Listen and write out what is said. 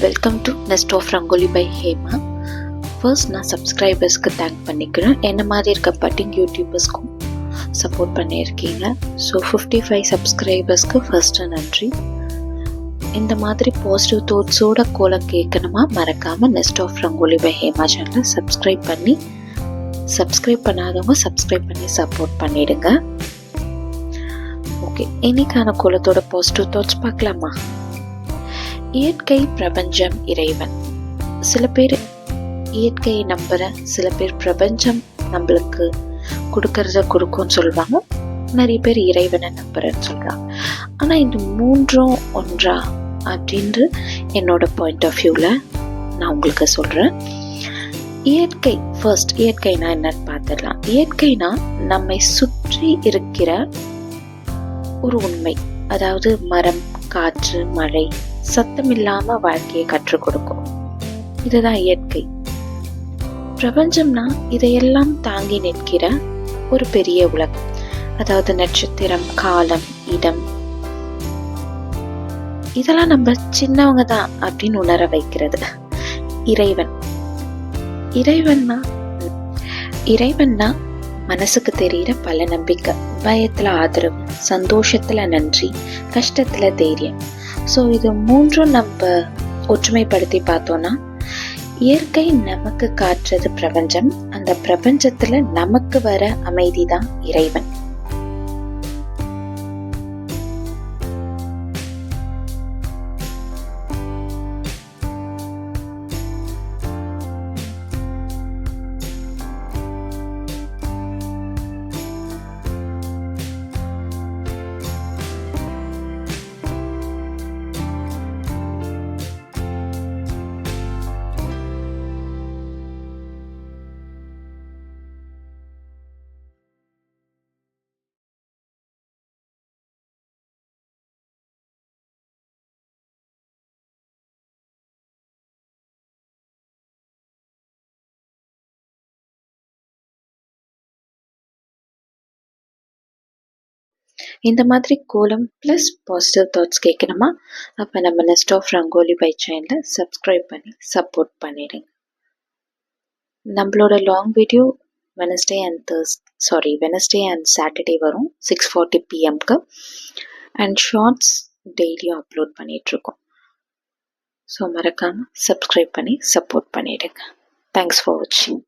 Welcome to nest of Rangoli by Hema. First நான் சப்ஸ்கிரைபர்ஸ்க்கு thank பண்ணிக்கிறேன். என்ன மாதிரி இருக்க பட்டிங் யூடியூபர்ஸ்க்கும் சப்போர்ட் பண்ணியிருக்கீங்க. ஸோ 55 சப்ஸ்கிரைபர்ஸ்க்கு ஃபர்ஸ்ட்டு நன்றி. இந்த மாதிரி பாசிட்டிவ் தாட்ஸோட கோலம் கேட்கணுமா மறக்காமல் nest of Rangoli by Hema சேனலை சப்ஸ்கிரைப் பண்ணாதவங்க சப்ஸ்கிரைப் பண்ணி சப்போர்ட் பண்ணிடுங்க. ஓகே, இன்னைக்கான கோலத்தோட பாசிட்டிவ் தாட்ஸ் பார்க்கலாமா? இயற்கை, பிரபஞ்சம், இறைவன். சில பேர் இயற்கையை நம்புற, சில பேர் பிரபஞ்சம் நம்மளுக்கு கொடுக்கறத கொடுக்கும்னு சொல்லுவாங்க, நிறைய பேர் இறைவனை நம்புறேன்னு சொல்றாங்க. ஆனா இந்த மூன்றும் ஒன்றா அப்படின்று என்னோட பாயிண்ட் ஆஃப் வியூவில் நான் உங்களுக்கு சொல்றேன். இயற்கை ஃபர்ஸ்ட். இயற்கைனா என்னன்னு பார்த்துடலாம். இயற்கைனா நம்மை சுற்றி இருக்கிற ஒரு உண்மை, அதாவது மரம், காற்று, மழை, சத்தமில்லாம வாழ்க்கையை கற்றுக் கொடுக்கும். இதுதான் இயற்கை. பிரபஞ்சம்னா இதையெல்லாம் தாங்கி நிற்கிற ஒரு பெரிய உலகம், அதாவது நட்சத்திரம், காலம், இடம், இதெல்லாம் நம்ம சின்னவங்க தான் அப்படின்னு உணர வைக்கிறது. இறைவன்னா மனசுக்கு தெரிகிற பல நம்பிக்கை, பயத்துல ஆதரவு, சந்தோஷத்துல நன்றி, கஷ்டத்துல தைரியம். ஸோ இது மூன்றும் நம்ம ஒற்றுமைப்படுத்தி பார்த்தோம்னா, இயற்கை நமக்கு காட்டுறது பிரபஞ்சம், அந்த பிரபஞ்சத்துல நமக்கு வர அமைதி தான் இறைவன். இந்த மாதிரி கோலம் ப்ளஸ் பாசிட்டிவ் தாட்ஸ் கேட்கணுமா? அப்போ நம்ம நெஸ்ட் ஆஃப் ரங்கோலி பை சேனலை சப்ஸ்கிரைப் பண்ணி சப்போர்ட் பண்ணிடுங்க. நம்மளோட long video Wednesday and Saturday வரும் 6:40 PM அண்ட் ஷார்ட்ஸ் டெய்லியும் அப்லோட் பண்ணிகிட்ருக்கோம். ஸோ மறக்காமல் சப்ஸ்கிரைப் பண்ணி சப்போர்ட் பண்ணிடுங்க. தேங்க்ஸ் ஃபார் வாட்சிங்.